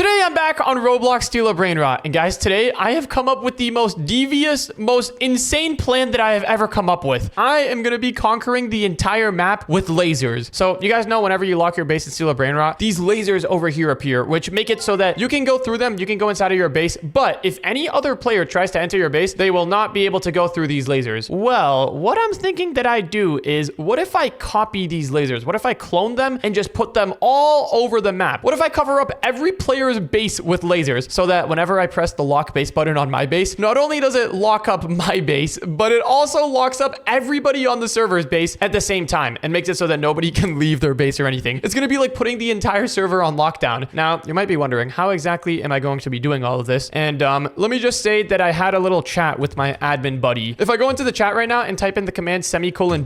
Today I'm back on Roblox Steal a Brainrot. And guys, today I have come up with the most devious, most insane plan that I have ever come up with. I am going to be conquering the entire map with lasers. So you guys know whenever you lock your base and steal a Brainrot, these lasers over here appear, which make it so that you can go through them, you can go inside of your base, but if any other player tries to enter your base, they will not be able to go through these lasers. Well, what I'm thinking that I do is, what if I copy these lasers? What if I clone them and just put them all over the map? What if I cover up every player's base with lasers so that whenever I press the lock base button on my base, not only does it lock up my base, but it also locks up everybody on the server's base at the same time and makes it so that nobody can leave their base or anything. It's going to be like putting the entire server on lockdown. Now, you might be wondering, how exactly am I going to be doing all of this? And let me just say that I had a little chat with my admin buddy. If I go into the chat right now and type in the command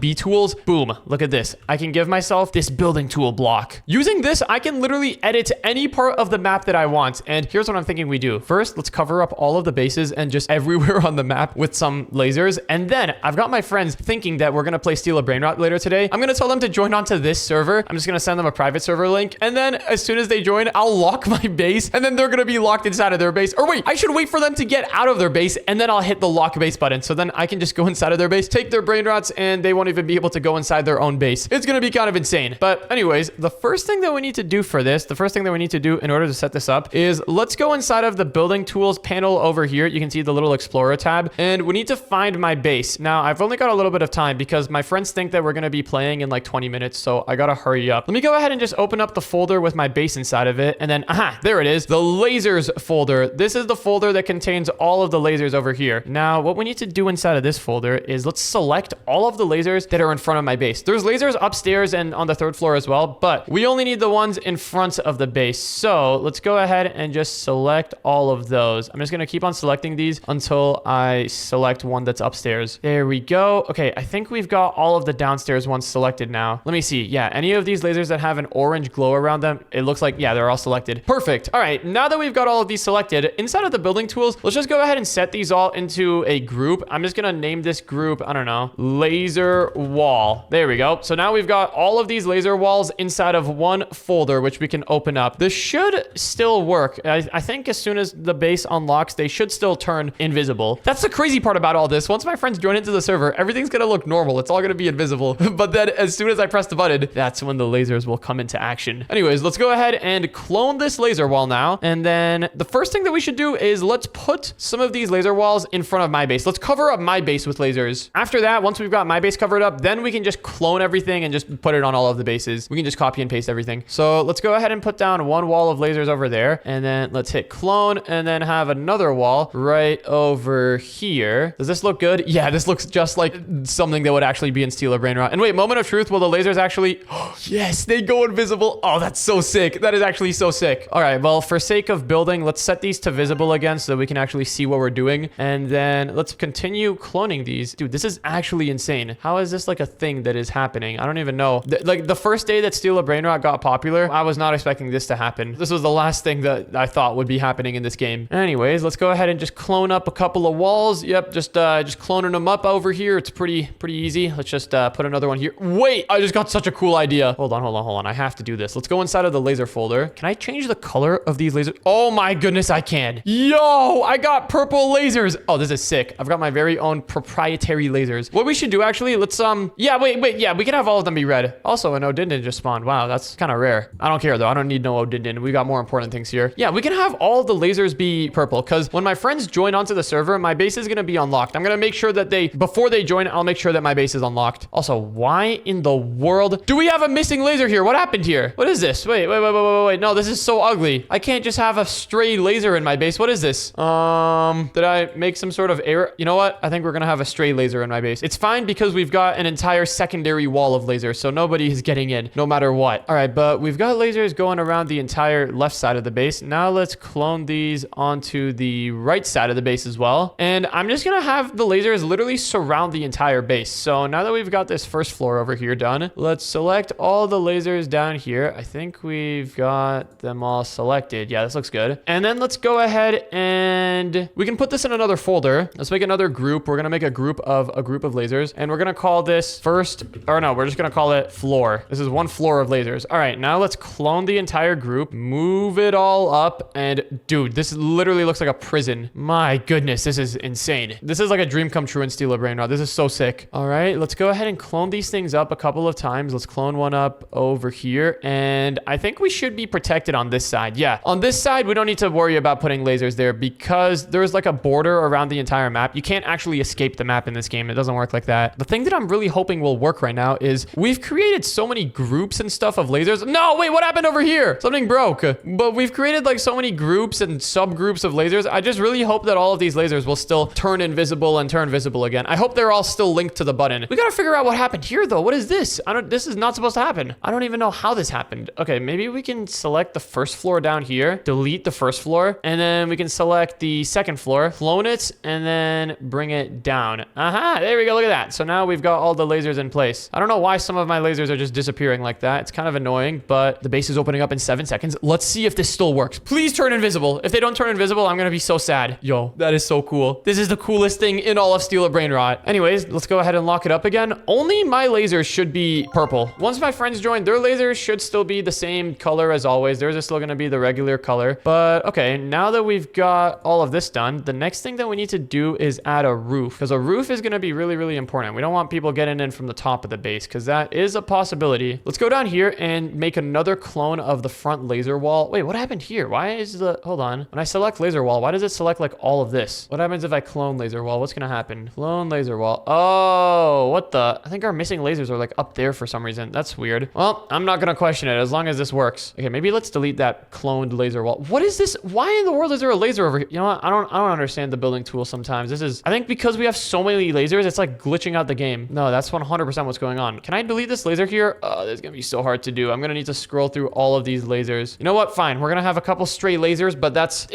*B tools, boom, look at this. I can give myself this building tool block. Using this, I can literally edit any part of the map that I want. And here's what I'm thinking we do. First, let's cover up all of the bases and just everywhere on the map with some lasers. And then I've got my friends thinking that we're going to play Steal a Brainrot later today. I'm going to tell them to join onto this server. I'm just going to send them a private server link. And then as soon as they join, I'll lock my base and then they're going to be locked inside of their base. Or wait, I should wait for them to get out of their base and then I'll hit the lock base button. So then I can just go inside of their base, take their Brainrots, and they won't even be able to go inside their own base. It's going to be kind of insane. But anyways, the first thing that we need to do for this, the first thing that we need to do in order to set this up is let's go inside of the building tools panel over here. You can see the little explorer tab and we need to find my base. Now I've only got a little bit of time because my friends think that we're going to be playing in like 20 minutes. So I got to hurry up. Let me go ahead and just open up the folder with my base inside of it. And then, there it is. The lasers folder. This is the folder that contains all of the lasers over here. Now, what we need to do inside of this folder is let's select all of the lasers that are in front of my base. There's lasers upstairs and on the third floor as well, but we only need the ones in front of the base. So let's go ahead and just select all of those. I'm just going to keep on selecting these until I select one that's upstairs. There we go. Okay, I think we've got all of the downstairs ones selected now. Let me see. Yeah, any of these lasers that have an orange glow around them, it looks like, yeah, they're all selected. Perfect. All right, now that we've got all of these selected, inside of the building tools, let's just go ahead and set these all into a group. I'm just going to name this group, I don't know, laser wall. There we go. So now we've got all of these laser walls inside of one folder, which we can open up. This should still work. I think as soon as the base unlocks, they should still turn invisible. That's the crazy part about all this. Once my friends join into the server, everything's going to look normal. It's all going to be invisible. But then as soon as I press the button, that's when the lasers will come into action. Anyways, let's go ahead and clone this laser wall now. And then the first thing that we should do is let's put some of these laser walls in front of my base. Let's cover up my base with lasers. After that, once we've got my base covered up, then we can just clone everything and just put it on all of the bases. We can just copy and paste everything. So let's go ahead and put down one wall of lasers over there. And then let's hit clone and then have another wall right over here. Does this look good? Yeah, this looks just like something that would actually be in Steal a Brainrot. And wait, moment of truth. Will the lasers actually... yes, they go invisible. Oh, that's so sick. That is actually so sick. All right, well, for sake of building, let's set these to visible again so that we can actually see what we're doing. And then let's continue cloning these. Dude, this is actually insane. How is this like a thing that is happening? I don't even know. Like the first day that Steal a Brainrot got popular, I was not expecting this to happen. This was the last thing that I thought would be happening in this game. Anyways, let's go ahead and just clone up a couple of walls. Yep, just cloning them up over here. It's pretty easy. Let's just put another one here. Wait, I just got such a cool idea. Hold on. I have to do this. Let's go inside of the laser folder. Can I change the color of these lasers? Oh my goodness, I can. Yo, I got purple lasers. Oh, this is sick. I've got my very own proprietary lasers. What we should do actually, let's yeah, wait. Yeah, we can have all of them be red. Also, an Odindin just spawned. Wow, that's kind of rare. I don't care though. I don't need no Odindin. We got more important things here. Yeah, we can have all the lasers be purple because when my friends join onto the server, my base is going to be unlocked. I'm going to make sure that before they join, I'll make sure that my base is unlocked. Also, why in the world do we have a missing laser here? What happened here? What is this? Wait. No, this is so ugly. I can't just have a stray laser in my base. What is this? Did I make some sort of error? You know what? I think we're going to have a stray laser in my base. It's fine because we've got an entire secondary wall of lasers, so nobody is getting in no matter what. All right, but we've got lasers going around the entire left side of the base. Now let's clone these onto the right side of the base as well. And I'm just going to have the lasers literally surround the entire base. So now that we've got this first floor over here done, let's select all the lasers down here. I think we've got them all selected. Yeah, this looks good. And then let's go ahead and we can put this in another folder. Let's make another group. We're going to make a group of lasers and we're going to call this we're just going to call it floor. This is one floor of lasers. All right, now let's clone the entire group, move it all all up. And dude, this literally looks like a prison. My goodness, this is insane. This is like a dream come true in Steal a Brainrot. This is so sick. All right, let's go ahead and clone these things up a couple of times. Let's clone one up over here. And I think we should be protected on this side. Yeah, on this side, we don't need to worry about putting lasers there because there's like a border around the entire map. You can't actually escape the map in this game. It doesn't work like that. The thing that I'm really hoping will work right now is we've created so many groups and stuff of lasers. No, wait, what happened over here? Something broke. But we've created like so many groups and subgroups of lasers. I just really hope that all of these lasers will still turn invisible and turn visible again. I hope they're all still linked to the button. We gotta figure out what happened here though. What is this? This is not supposed to happen. I don't even know how this happened. Okay, maybe we can select the first floor down here, delete the first floor, and then we can select the second floor, clone it, and then bring it down. Aha, there we go. Look at that. So now we've got all the lasers in place. I don't know why some of my lasers are just disappearing like that. It's kind of annoying, but the base is opening up in 7 seconds. Let's see if this still works. Please turn invisible. If they don't turn invisible, I'm gonna be so sad. Yo, that is so cool. This is the coolest thing in all of Steal a Brainrot. Anyways, let's go ahead and lock it up again. Only my lasers should be purple. Once my friends join, their lasers should still be the same color as always. Theirs is still gonna be the regular color. But okay, now that we've got all of this done, the next thing that we need to do is add a roof, because a roof is gonna be really, really important. We don't want people getting in from the top of the base, because that is a possibility. Let's go down here and make another clone of the front laser wall. Wait, what happened here? Why is the... Hold on. When I select laser wall, why does it select like all of this? What happens if I clone laser wall? What's gonna happen? Clone laser wall. Oh, what the... I think our missing lasers are like up there for some reason. That's weird. Well, I'm not gonna question it as long as this works. Okay, maybe let's delete that cloned laser wall. What is this? Why in the world is there a laser over here? You know what? I don't understand the building tool sometimes. This is... I think because we have so many lasers, it's like glitching out the game. No, that's 100% what's going on. Can I delete this laser here? Oh, this is gonna be so hard to do. I'm gonna need to scroll through all of these lasers. You know what? Fine. We're gonna have a couple stray lasers, but that's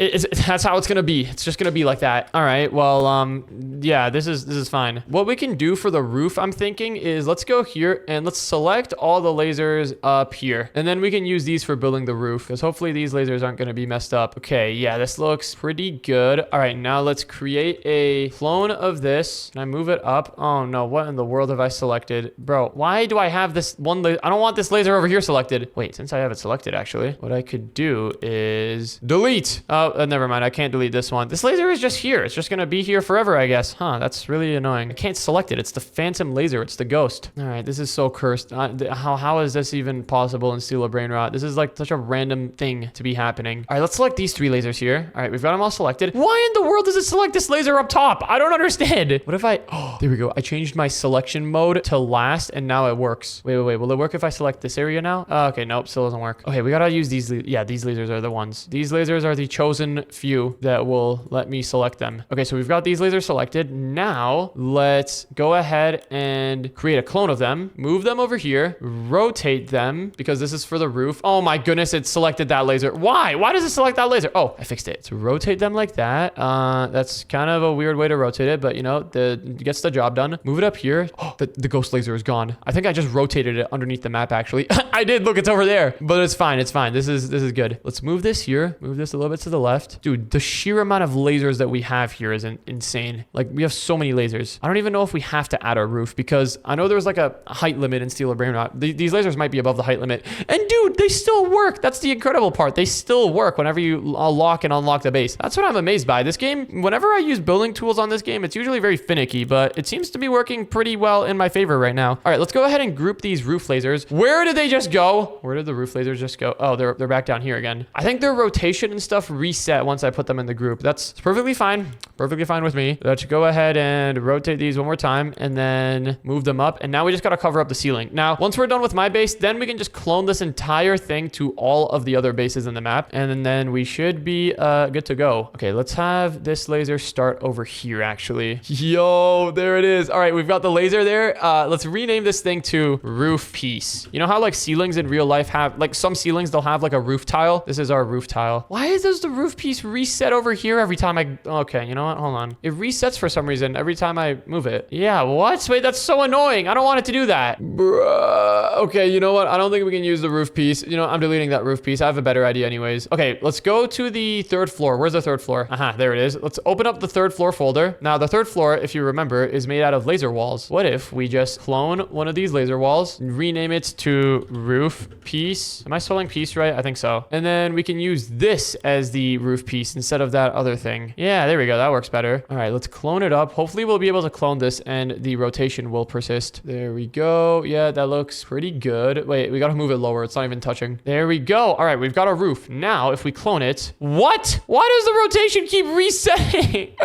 how it's gonna be. It's just gonna be like that. All right. Well, yeah, this is fine. What we can do for the roof, I'm thinking, is let's go here and let's select all the lasers up here, and then we can use these for building the roof, because hopefully these lasers aren't gonna be messed up. Okay. Yeah, this looks pretty good. All right. Now let's create a clone of this. Can I move it up? Oh no. What in the world have I selected? Bro, why do I have this one? I don't want this laser over here selected. Wait, since I have it selected, actually, what I could do is delete. Oh, never mind. I can't delete this one. This laser is just here. It's just going to be here forever, I guess. Huh, that's really annoying. I can't select it. It's the phantom laser. It's the ghost. All right, this is so cursed. How is this even possible in Steal a Brainrot? This is like such a random thing to be happening. All right, let's select these 3 lasers here. All right, we've got them all selected. Why in the world does it select this laser up top? I don't understand. What if I... Oh, there we go. I changed my selection mode to last, and now it works. Wait. Will it work if I select this area now? Okay, nope, still doesn't work. Okay, we gotta use these. Yeah, these lasers are the ones. These lasers are the chosen few that will let me select them. Okay, so we've got these lasers selected. Now, let's go ahead and create a clone of them. Move them over here. Rotate them, because this is for the roof. Oh my goodness, it selected that laser. Why? Why does it select that laser? Oh, I fixed it. So rotate them like that. That's kind of a weird way to rotate it, but you know, it gets the job done. Move it up here. Oh, the ghost laser is gone. I think I just rotated it underneath the map, actually. I did. Look, it's over there. But it's fine. It's fine. This is good. Let's move this here. Move this a little bit to the left. Dude, the sheer amount of lasers that we have here is insane. Like, we have so many lasers. I don't even know if we have to add a roof, because I know there's like a height limit in Steal a Brainrot. These lasers might be above the height limit. And dude, they still work. That's the incredible part. They still work whenever you lock and unlock the base. That's what I'm amazed by. This game, whenever I use building tools on this game, it's usually very finicky, but it seems to be working pretty well in my favor right now. All right, let's go ahead and group these roof lasers. Where did they just go? Where did the roof lasers just go? Oh, they're back down here again. I think their rotation and stuff reset once I put them in the group. That's perfectly fine. Perfectly fine with me. Let's go ahead and rotate these one more time and then move them up. And now we just got to cover up the ceiling. Now, once we're done with my base, then we can just clone this entire thing to all of the other bases in the map. And then we should be good to go. Okay, let's have this laser start over here, actually. Yo, there it is. All right, we've got the laser there. Let's rename this thing to roof piece. You know how like ceilings in real life have, like some ceilings, they'll have like a roof tile? This is our roof tile. Why does the roof piece reset over here every time okay, you know what? Hold on. It resets for some reason every time I move it. Yeah, what? Wait, that's so annoying. I don't want it to do that. Bruh. Okay, you know what? I don't think we can use the roof piece. You know, I'm deleting that roof piece. I have a better idea anyways. Okay, let's go to the third floor. Where's the third floor? Aha, there it is. Let's open up the third floor folder. Now, the third floor, if you remember, is made out of laser walls. What if we just clone one of these laser walls, rename it to roof piece? Am I spelling piece right? I think so. And then we can use this as the roof piece instead of that other thing. Yeah, there we go. That works better. All right, let's clone it up. Hopefully we'll be able to clone this and the rotation will persist. There we go. Yeah, that looks pretty good. Wait, we got to move it lower. It's not even touching. There we go. All right, we've got a roof. Now, if we clone it, what? Why does the rotation keep resetting?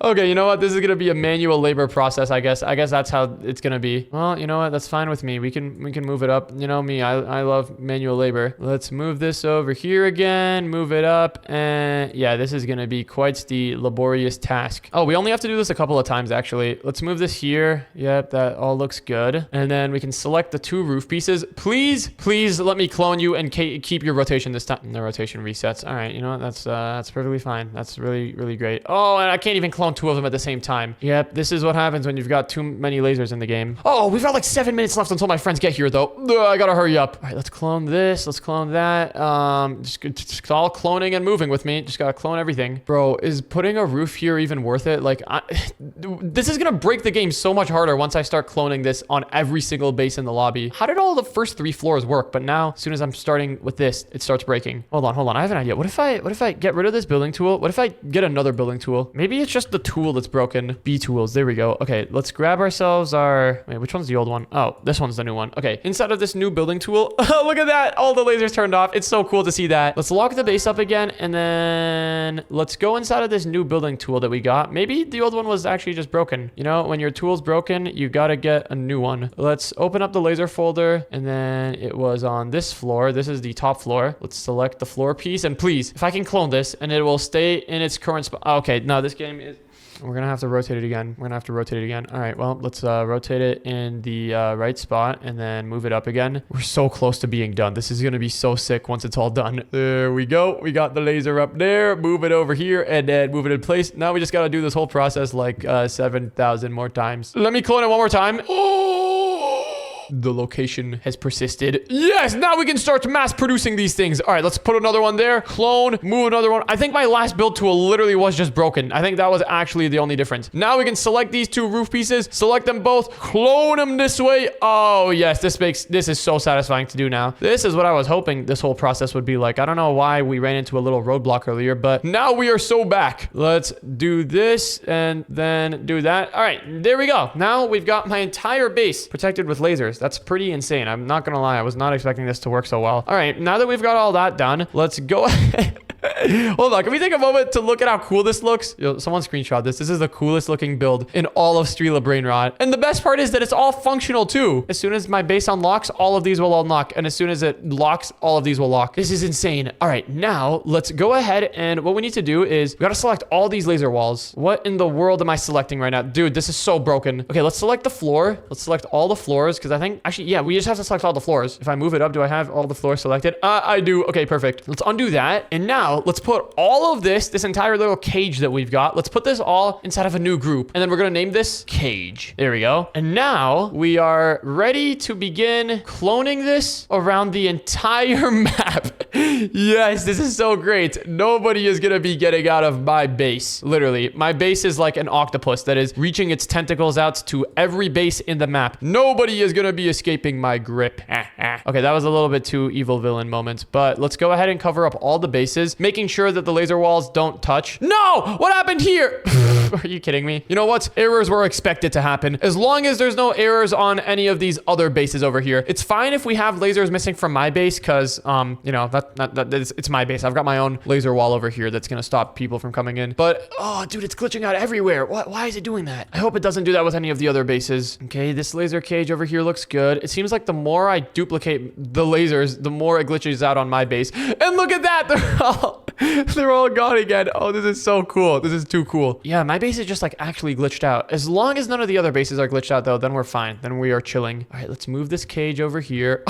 Okay, you know what? This is going to be a manual labor process, I guess. I guess that's how it's going to be. Well, you know what? That's fine with me. We can move it up. You know me, I love manual labor. Let's move this over here again, move it up, and yeah, this is going to be quite the laborious task. Oh, we only have to do this a couple of times, actually. Let's move this here. Yep, that all looks good. And then we can select the two roof pieces. Please let me clone you and keep your rotation this time. The rotation resets. All right, you know what? That's perfectly fine. That's really great. Oh, and I can't even clone two of them at the same time. Yep, this is what happens when you've got too many lasers in the game. Oh, we've got like 7 minutes left until my friends get here, though. Ugh, I gotta hurry up. All right, let's clone this. Let's clone that. Just all cloning and moving with me. Just gotta clone everything. Bro, is putting a roof here even worth it? Like, this is gonna break the game so much harder once I start cloning this on every single base in the lobby. How did all the first 3 floors work? But now, as soon as I'm starting with this, it starts breaking. Hold on. I have an idea. What if I get rid of this building tool? What if I get another building tool? Maybe it's just the tool that's broken. B tools. There we go. Okay, let's grab ourselves our... Wait, which one's the old one? Oh, this one's the new one. Okay, inside of this new building tool... Oh, look at that! All the lasers turned off. It's so cool to see that. Let's lock the base up again, and then let's go inside of this new building tool that we got. Maybe the old one was actually just broken. You know, when your tool's broken, you gotta get a new one. Let's open up the laser folder, and then it was on this floor. This is the top floor. Let's select the floor piece, and please, if I can clone this, and it will stay in its current spot. Okay, no, this game is... We're going to have to rotate it again. All right, well, let's rotate it in the right spot and then move it up again. We're so close to being done. This is going to be so sick once it's all done. There we go. We got the laser up there. Move it over here and then move it in place. Now we just got to do this whole process like 7,000 more times. Let me clone it one more time. The location has persisted. Yes, now we can start mass producing these things. All right, let's put another one there. Clone, move another one. I think my last build tool literally was just broken. I think that was actually the only difference. Now we can select these two roof pieces, select them both, clone them this way. Oh, yes, this is so satisfying to do now. This is what I was hoping this whole process would be like. I don't know why we ran into a little roadblock earlier, but now we are so back. Let's do this and then do that. All right, there we go. Now we've got my entire base protected with lasers. That's pretty insane. I'm not gonna lie. I was not expecting this to work so well. All right, now that we've got all that done, let's go ahead. Hold on, can we take a moment to look at how cool this looks? Yo, someone screenshot this. This is the coolest looking build in all of Strela Brainrot. And the best part is that it's all functional too. As soon as my base unlocks, all of these will unlock. And as soon as it locks, all of these will lock. This is insane. All right, now let's go ahead and what we need to do is we gotta select all these laser walls. What in the world am I selecting right now? Dude, this is so broken. Okay, let's select the floor. Let's select all the floors because I think, actually, yeah, we just have to select all the floors. If I move it up, do I have all the floors selected? I do. Okay, perfect. Let's undo that. And now let's put all of this entire little cage that we've got. Let's put this all inside of a new group. And then we're going to name this cage. There we go. And now we are ready to begin cloning this around the entire map. Yes, this is so great. Nobody is going to be getting out of my base. Literally, my base is like an octopus that is reaching its tentacles out to every base in the map. Nobody is going to be escaping my grip. Okay, that was a little bit too evil villain moment, but let's go ahead and cover up all the bases, making sure that the laser walls don't touch. No! What happened here? Are you kidding me? You know what? Errors were expected to happen. As long as there's no errors on any of these other bases over here. It's fine if we have lasers missing from my base because, you know, it's my base. I've got my own laser wall over here that's going to stop people from coming in. But, oh, dude, it's glitching out everywhere. Why is it doing that? I hope it doesn't do that with any of the other bases. Okay, this laser cage over here looks good. It seems like the more I duplicate the lasers, the more it glitches out on my base. And look at that! They're all gone again. Oh, this is so cool. This is too cool. Yeah, my base is just like actually glitched out. As long as none of the other bases are glitched out though, then we're fine. Then we are chilling. All right, let's move this cage over here.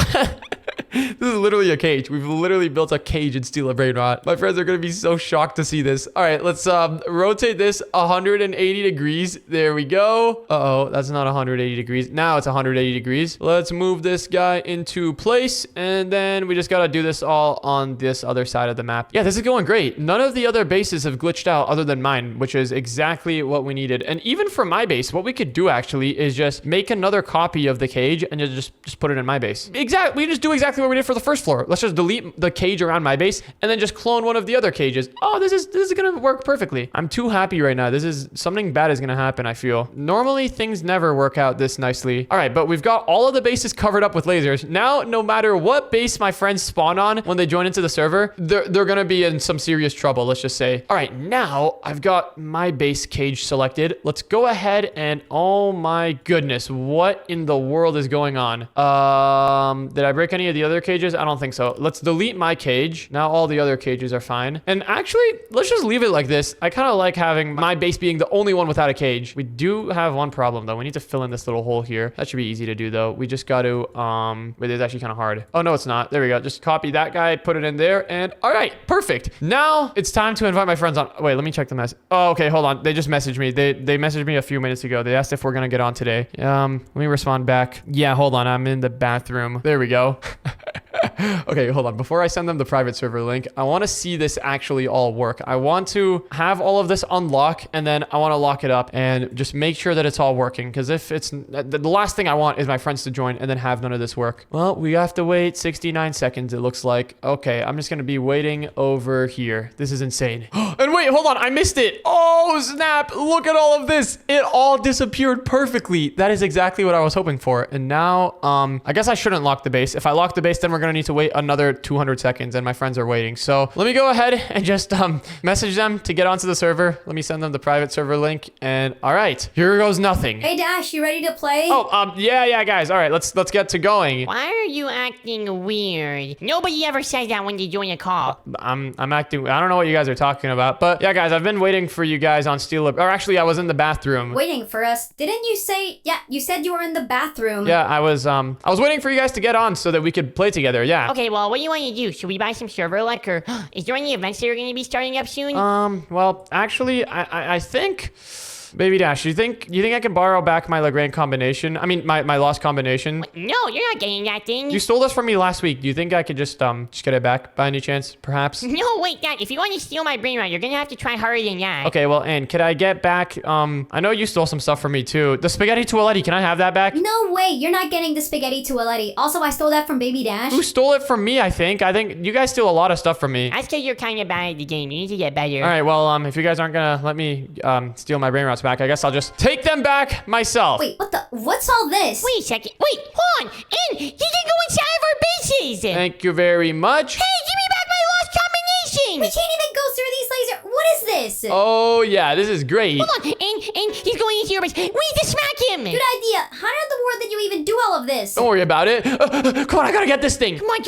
This is literally a cage. We've literally built a cage in Steel of Brainrot. My friends are gonna be so shocked to see this. All right, let's rotate this 180 degrees. There we go. Uh-oh, that's not 180 degrees. Now it's 180 degrees. Let's move this guy into place, and then we just gotta do this all on this other side of the map. Yeah, this is going great. None of the other bases have glitched out other than mine, which is exactly what we needed. And even for my base, what we could do actually is just make another copy of the cage and just put it in my base. Exactly. We just do exactly what we did for the first floor. Let's just delete the cage around my base and then just clone one of the other cages. Oh, this is gonna work perfectly. I'm too happy right now. This is something bad is gonna happen, I feel. Normally things never work out this nicely. All right, but we've got all of the bases covered up with lasers. Now, no matter what base my friends spawn on when they join into the server, they're gonna be in some serious trouble, let's just say. All right, now I've got my base cage selected. Let's go ahead and, oh my goodness, what in the world is going on? Did I break any of the other cages? I don't think so. Let's delete my cage. Now all the other cages are fine. And actually, let's just leave it like this. I kind of like having my base being the only one without a cage. We do have one problem though. We need to fill in this little hole here. That should be easy to do though. We just got to, wait, it's actually kind of hard. Oh no, it's not. There we go. Just copy that guy, put it in there, and all right, perfect. Now it's time to invite my friends on. Wait, let me check the message. Oh, okay, hold on. They just messaged me. They messaged me a few minutes ago. They asked if we're gonna get on today. Let me respond back. Yeah, hold on. I'm in the bathroom. There we go. Okay, hold on. Before I send them the private server link, I want to see this actually all work. I want to have all of this unlock, and then I want to lock it up and just make sure that it's all working. Because if it's the last thing I want is my friends to join and then have none of this work. Well, we have to wait 69 seconds, it looks like. Okay, I'm just going to be waiting over here. This is insane. And wait, hold on. I missed it. Oh, snap. Look at all of this. It all disappeared perfectly. That is exactly what I was hoping for. And now, I guess I shouldn't lock the base. If I lock the base, then we're going to need to wait another 200 seconds, and my friends are waiting. So let me go ahead and just message them to get onto the server. Let me send them the private server link, and all right, here goes nothing. Hey Dash, you ready to play? Oh, yeah, guys. All right, let's get to going. Why are you acting weird? Nobody ever says that when you join a call. I'm acting. I don't know what you guys are talking about, but yeah, guys, I've been waiting for you guys on Steel. Or actually, I was in the bathroom. Waiting for us? Didn't you say? Yeah, you said you were in the bathroom. Yeah, I was waiting for you guys to get on so that we could play together. Yeah. Okay, well, what do you want to do? Should we buy some server luck, or is there any events that are going to be starting up soon? Well, actually, I think. Baby Dash, you think I can borrow back my Lagrange combination? I mean, my lost combination? No, you're not getting that thing. You stole this from me last week. Do you think I could just get it back by any chance, perhaps? No, wait, Dad. If you want to steal my Brainrot, you're gonna have to try harder than that. Okay, well, and could I get back? I know you stole some stuff from me too. The spaghetti toaletti. Can I have that back? No way, you're not getting the spaghetti toaletti. Also, I stole that from Baby Dash. Who stole it from me? I think you guys steal a lot of stuff from me. That's because you're kind of bad at the game. You need to get better. All right, well, if you guys aren't gonna let me steal my Brainrots back, I guess I'll just take them back myself. Wait, what's all this? Wait a second. Wait, hold on. And you can go inside of our bases. Thank you very much. Hey, give me back my lost combination. We can't even go through these lasers. What is this? Oh, yeah, this is great. Hold on. And he's going into your base. We need to smack him. Good idea. How in the world did you even do all of this? Don't worry about it. Come on, I gotta get this thing. Come on.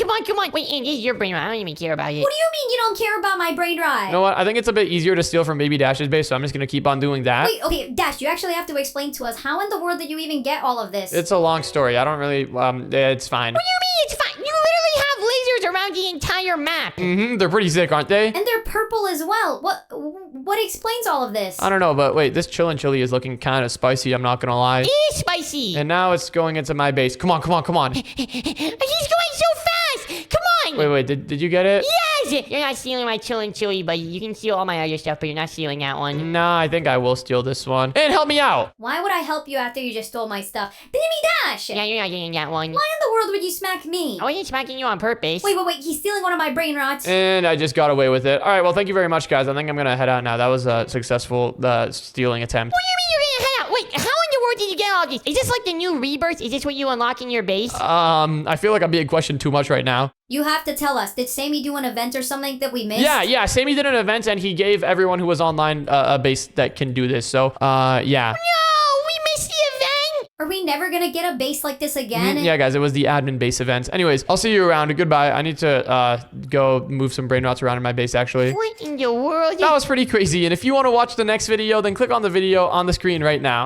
Wait, and this is your Brainrot. I don't even care about it. What do you mean you don't care about my Brainrot? You know what? I think it's a bit easier to steal from Baby Dash's base, so I'm just gonna keep on doing that. Wait, okay, Dash, you actually have to explain to us how in the world did you even get all of this? It's a long story. I don't really, it's fine. What do you mean it's fine? You literally have lasers around the entire map. They're pretty sick, aren't they? And they're purple as well. What explains all of this? I don't know, but wait, this chillin' chili is looking kind of spicy, I'm not gonna lie. It is spicy. And now it's going into my base. Come on. He's going so fast. Come on. Wait, did you get it? Yes. You're not stealing my chillin' chili, but you can steal all my other stuff, but you're not stealing that one. Nah, I think I will steal this one. And help me out. Why would I help you after you just stole my stuff? Baby Dash! Yeah, you're not getting that one. Why in the world would you smack me? I wasn't smacking you on purpose. Wait, he's stealing one of my Brainrots. And I just got away with it. All right, well, thank you very much, guys. I think I'm gonna head out now. That was a successful stealing attempt. What do you mean you're gonna head out? Wait, how in the world did you get all these? Is this like the new rebirth? Is this what you unlock in your base? I feel like I'm being questioned too much right now. You have to tell us. Did Sammy do an event or something that we missed? Yeah. Sammy did an event, and he gave everyone who was online a base that can do this. So, yeah. No, we missed the event. Are we never gonna get a base like this again? Yeah, guys, it was the admin base event. Anyways, I'll see you around. Goodbye. I need to go move some Brainrots around in my base, actually. What in the world? That was pretty crazy. And if you want to watch the next video, then click on the video on the screen right now.